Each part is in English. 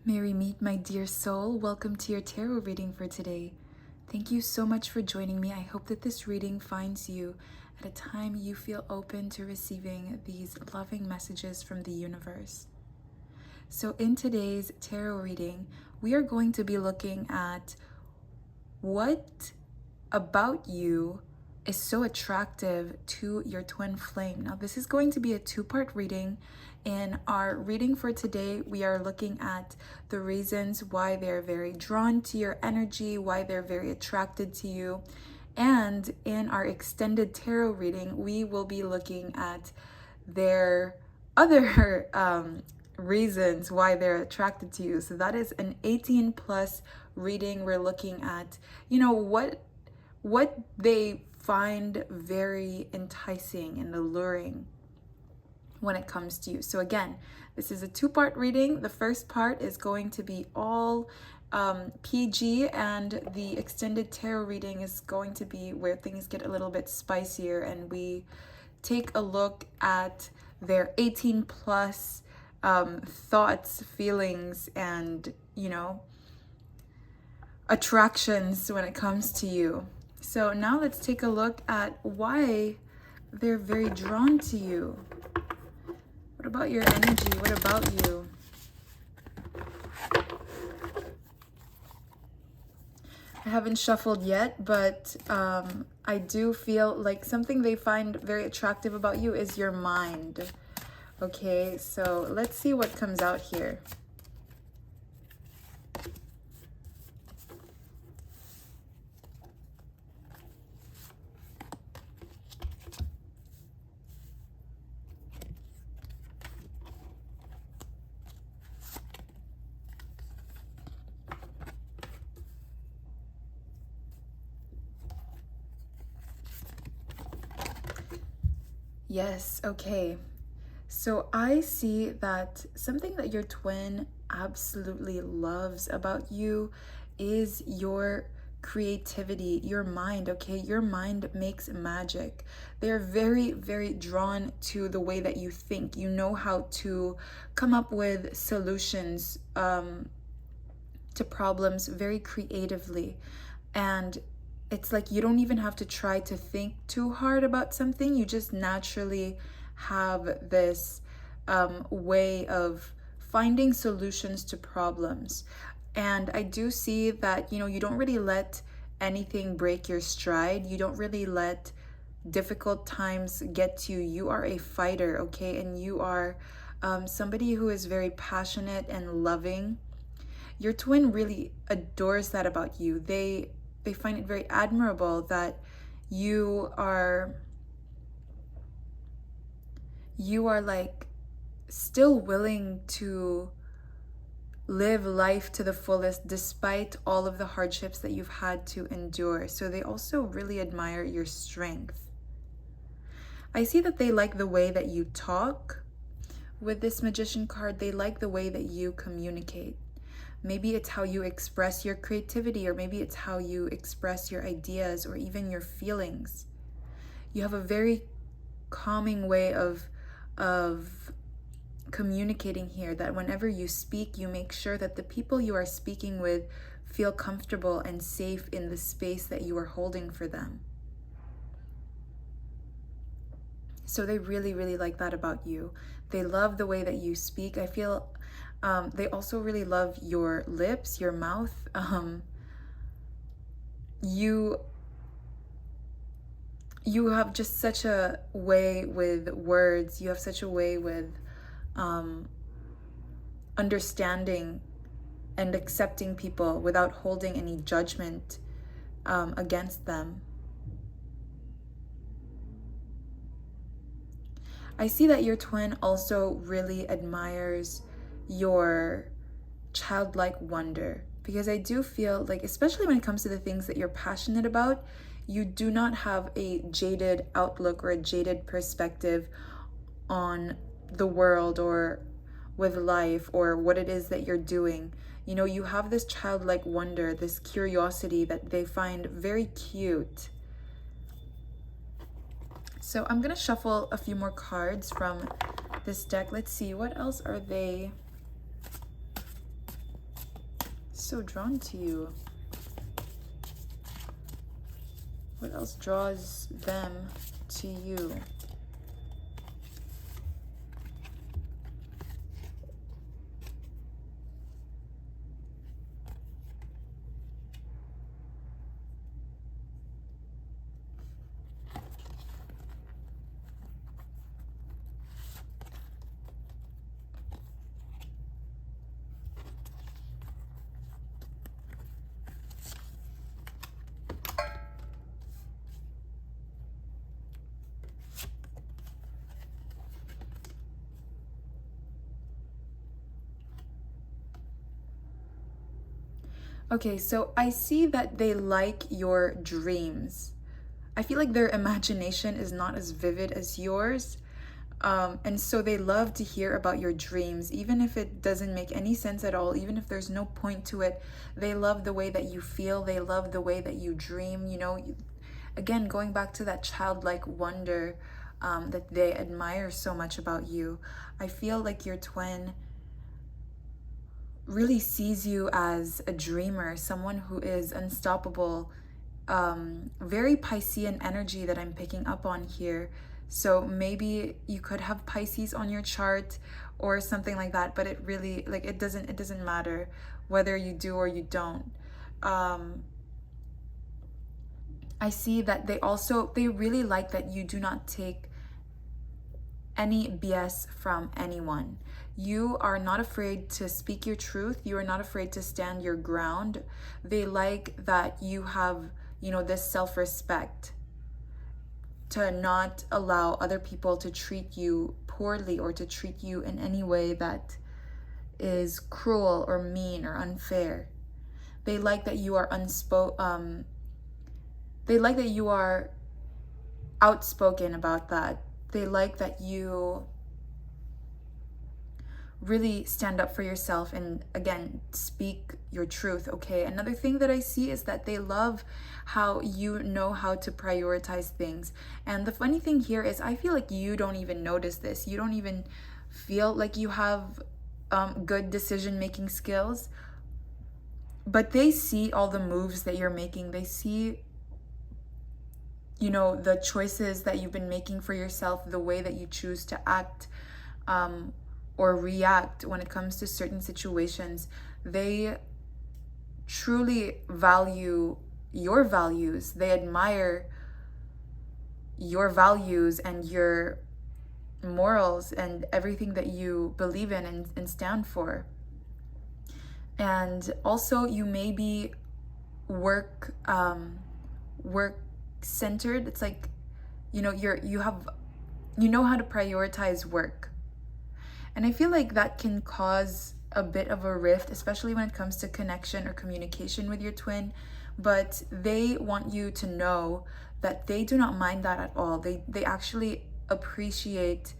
Mary Meet, my dear soul, welcome to your tarot reading for today. Thank you so much for joining me. I hope that this reading finds you at a time you feel open to receiving these loving messages from the universe. So in today's tarot reading, we are going to be looking at what about you is so attractive to your twin flame. Now, this is going to be a two-part reading. In our reading for today, we are looking at the reasons why they're very drawn to your energy, why they're very attracted to you. And in our extended tarot reading, we will be looking at their other reasons why they're attracted to you. So that is an 18 plus reading. We're looking at, what they find very enticing and alluring when it comes to you. So again, this is a two-part reading. The first part is going to be all PG, and the extended tarot reading is going to be where things get a little bit spicier and we take a look at their 18 plus thoughts, feelings, and attractions when it comes to you. So now let's take a look at why they're very drawn to you. What about your energy? What about you? I haven't shuffled yet, but I do feel like something they find very attractive about you is your mind. Okay, so let's see what comes out here. Yes, okay. So I see that something that your twin absolutely loves about you is your creativity, your mind, okay? Your mind makes magic. They're very, very drawn to the way that you think. You know how to come up with solutions to problems very creatively. And it's like you don't even have to try to think too hard about something. You just naturally have this way of finding solutions to problems. And I do see that, you don't really let anything break your stride. You don't really let difficult times get to you. You are a fighter, okay? And you are somebody who is very passionate and loving. Your twin really adores that about you. They find it very admirable that you are like still willing to live life to the fullest despite all of the hardships that you've had to endure. So they also really admire your strength. I see that they like the way that you talk. With this Magician card, they like the way that you communicate. Maybe it's how you express your creativity, or maybe it's how you express your ideas or even your feelings. You have a very calming way of communicating here, that whenever you speak, you make sure that the people you are speaking with feel comfortable and safe in the space that you are holding for them. So they really, really like that about you. They love the way that you speak. I feel they also really love your lips, your mouth. You have just such a way with words. You have such a way with understanding and accepting people without holding any judgment against them. I see that your twin also really admires your childlike wonder, because I do feel like, especially when it comes to the things that you're passionate about, you do not have a jaded outlook or a jaded perspective on the world or with life or what it is that you're doing. You have this childlike wonder, this curiosity that they find very cute. So I'm gonna shuffle a few more cards from this deck. Let's see, what else are they so drawn to you? What else draws them to you? Okay, so I see that they like your dreams. I feel like their imagination is not as vivid as yours. And so they love to hear about your dreams, even if it doesn't make any sense at all, even if there's no point to it. They love the way that you feel. They love the way that you dream. You know, again, going back to that childlike wonder that they admire so much about you. I feel like your twin really sees you as a dreamer, someone who is unstoppable, very Piscean energy that I'm picking up on here. So maybe you could have Pisces on your chart or something like that, but it really, like, it doesn't matter whether you do or you don't. I see that they really like that you do not take any BS from anyone. You are not afraid to speak your truth. You are not afraid to stand your ground. They like that you have, you know, this self-respect to not allow other people to treat you poorly or to treat you in any way that is cruel or mean or unfair. They like that you are they like that you are outspoken about that. They like that you really stand up for yourself and, again, speak your truth, okay? Another thing that I see is that they love how you know how to prioritize things. And the funny thing here is I feel like you don't even notice this. You don't even feel like you have good decision-making skills. But they see all the moves that you're making. They see, you know, the choices that you've been making for yourself, the way that you choose to act or react when it comes to certain situations. They truly value your values. They admire your values and your morals and everything that you believe in and stand for. And also, you may be work centered. It's like, you know, you know how to prioritize work. And I feel like that can cause a bit of a rift, especially when it comes to connection or communication with your twin. But they want you to know that they do not mind that at all. They actually appreciate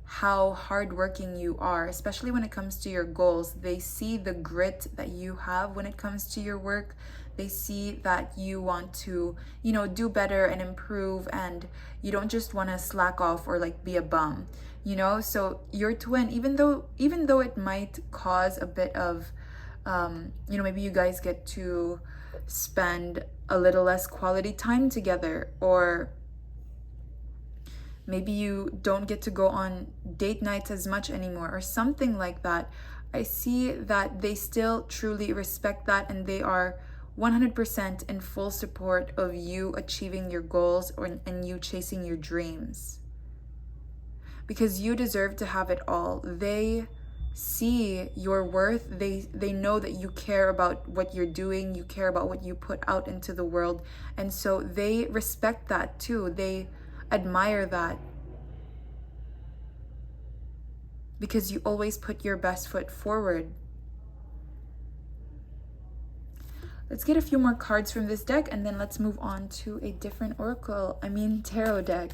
how hardworking you are, especially when it comes to your goals. They see the grit that you have when it comes to your work. They see that you want to, you know, do better and improve, and you don't just want to slack off or like be a bum, you know? So your twin, even though it might cause a bit of, you know, maybe you guys get to spend a little less quality time together, or maybe you don't get to go on date nights as much anymore or something like that. I see that they still truly respect that, and they are 100% in full support of you achieving your goals and you chasing your dreams. Because you deserve to have it all. They see your worth. They know that you care about what you're doing. You care about what you put out into the world. And so they respect that too. They admire that, because you always put your best foot forward. Let's get a few more cards from this deck, and then let's move on to a different tarot deck.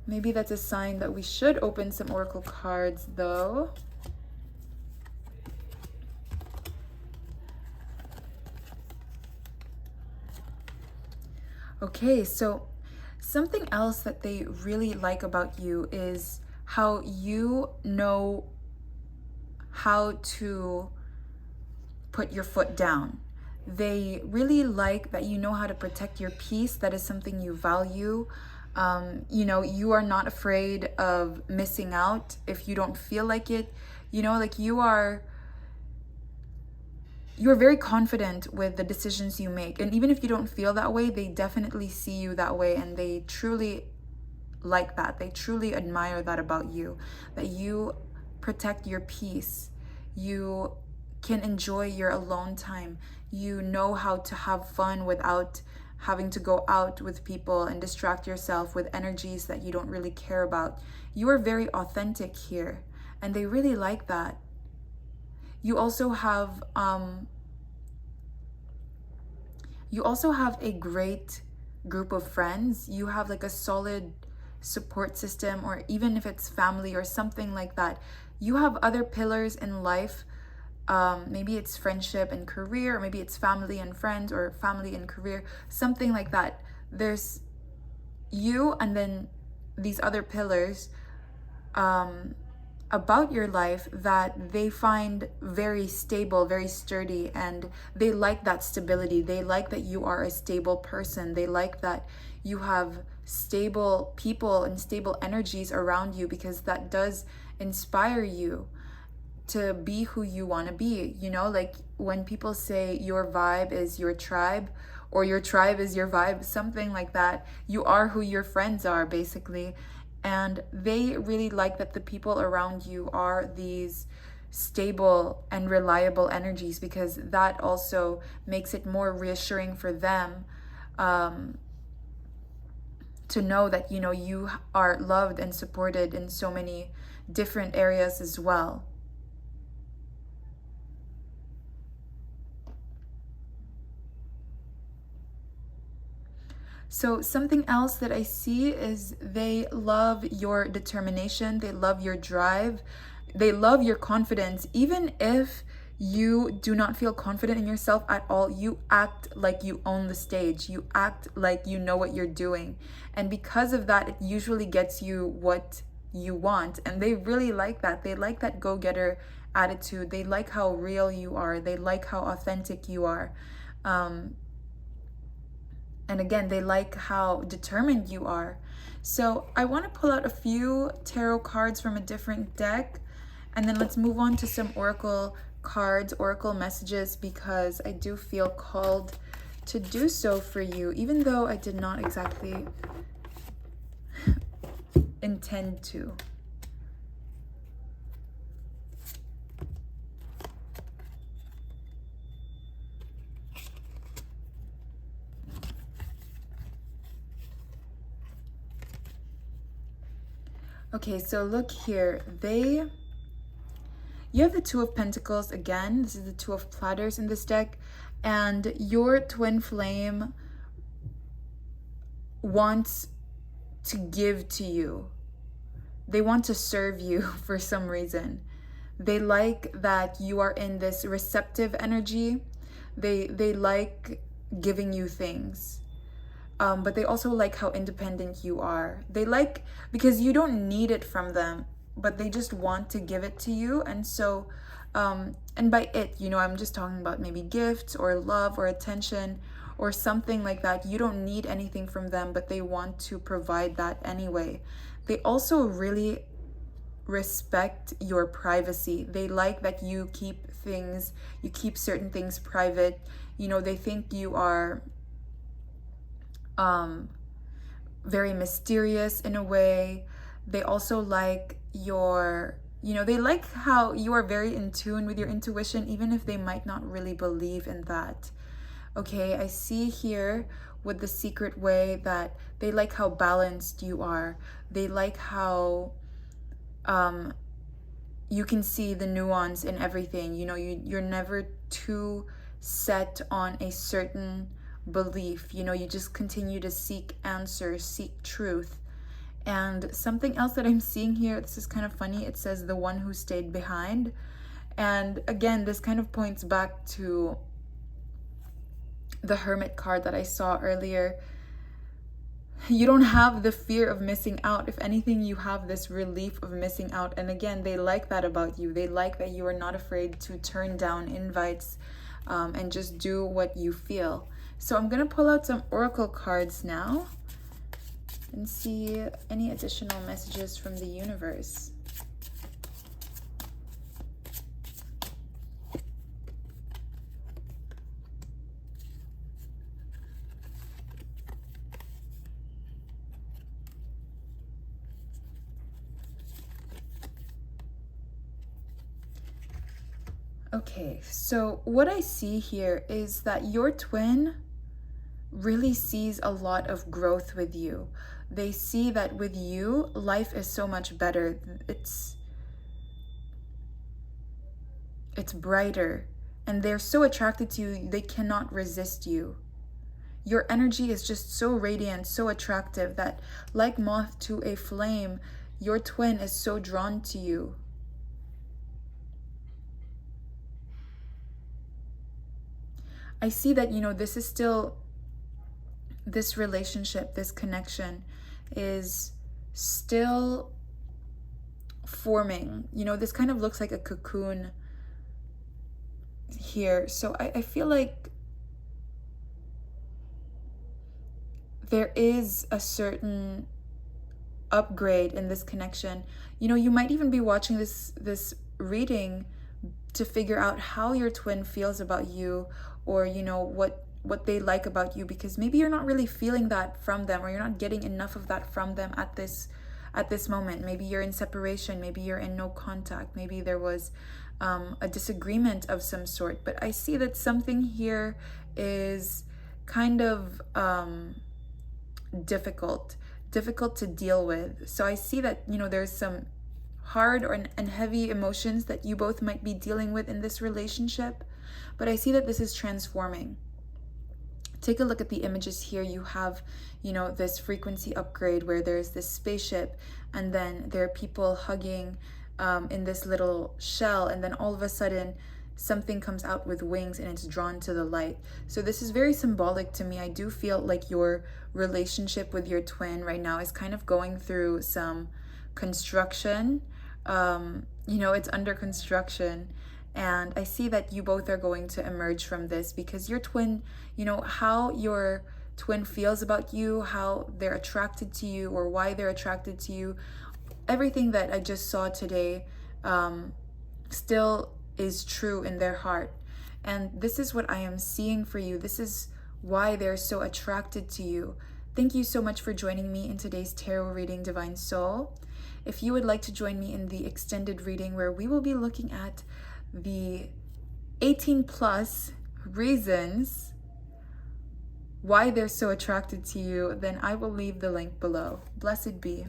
Maybe that's a sign that we should open some oracle cards though. Okay, so something else that they really like about you is how you know how to put your foot down. They really like that you know how to protect your peace. That is something you value. You are not afraid of missing out if you don't feel like it. Like you're very confident with the decisions you make. And even if you don't feel that way, they definitely see you that way, and they truly like that. They truly admire that about you, that you protect your peace. You can enjoy your alone time. You know how to have fun without having to go out with people and distract yourself with energies that you don't really care about. You are very authentic here, and they really like that. You also have a great group of friends. You have like a solid support system, or even if it's family or something like that, you have other pillars in life. Maybe it's friendship and career, or maybe it's family and friends, or family and career, something like that. There's you, and then these other pillars about your life that they find very stable, very sturdy, and they like that stability. They like that you are a stable person. They like that you have stable people and stable energies around you, because that does inspire you to be who you want to be. Like when people say your vibe is your tribe, or your tribe is your vibe, something like that, you are who your friends are, basically. And they really like that the people around you are these stable and reliable energies, because that also makes it more reassuring for them to know that you are loved and supported in so many different areas as well. So something else that I see is they love your determination. They love your drive. They love your confidence. Even if you do not feel confident in yourself at all, you act like you own the stage. You act like you know what you're doing. And because of that, it usually gets you what you want. And they really like that. They like that go-getter attitude. They like how real you are. They like how authentic you are. And again, they like how determined you are. So I want to pull out a few tarot cards from a different deck, and then let's move on to some oracle cards, oracle messages, because I do feel called to do so for you, even though I did not exactly intend to. Okay, so look here. You have the Two of Pentacles again. This is the Two of Platters in this deck. And your twin flame wants to give to you. They want to serve you for some reason. They like that you are in this receptive energy. They like giving you things. But they also like how independent you are. They like, because you don't need it from them, but they just want to give it to you. And so, and by it, I'm just talking about maybe gifts or love or attention or something like that. You don't need anything from them, but they want to provide that anyway. They also really respect your privacy. They like that you keep certain things private. They think you are very mysterious in a way. They also like they like how you are very in tune with your intuition, even if they might not really believe in that. Okay, I see here with the Secret Way that they like how balanced you are. They like how you can see the nuance in everything. You're never too set on a certain belief. You just continue to seek answers, seek truth. And something else that I'm seeing here, this is kind of funny, it says the one who stayed behind. And again, this kind of points back to the Hermit card that I saw earlier. you don't have the fear of missing out. If anything, you have this relief of missing out. And again, they like that about you. They like that you are not afraid to turn down invites and just do what you feel. So I'm going to pull out some oracle cards now and see any additional messages from the universe. Okay, so what I see here is that your twin really sees a lot of growth with you. They see that with you, life is so much better. It's brighter, and they're so attracted to you, they cannot resist you. Your energy is just so radiant, so attractive that, like moth to a flame, your twin is so drawn to you. I see that, this is still, this relationship, this connection is still forming. This kind of looks like a cocoon here. So I feel like there is a certain upgrade in this connection. You might even be watching this reading to figure out how your twin feels about you, or what they like about you, because maybe you're not really feeling that from them, or you're not getting enough of that from them at this moment. Maybe you're in separation, maybe you're in no contact, maybe there was a disagreement of some sort. But I see that something here is kind of difficult to deal with. So I see that there's some hard and heavy emotions that you both might be dealing with in this relationship, but I see that this is transforming. Take a look at the images here. You have this frequency upgrade where there's this spaceship, and then there are people hugging in this little shell, and then all of a sudden something comes out with wings and it's drawn to the light. So this is very symbolic to me. I do feel like your relationship with your twin right now is kind of going through some construction. It's under construction, and I see that you both are going to emerge from this, because your twin, how your twin feels about you, how they're attracted to you, or why they're attracted to you, everything that I just saw today still is true in their heart. And this is what I am seeing for you. This is why they're so attracted to you. Thank you so much for joining me in today's tarot reading, Divine Soul. If you would like to join me in the extended reading, where we will be looking at the 18 plus reasons why they're so attracted to you, then I will leave the link below. Blessed be.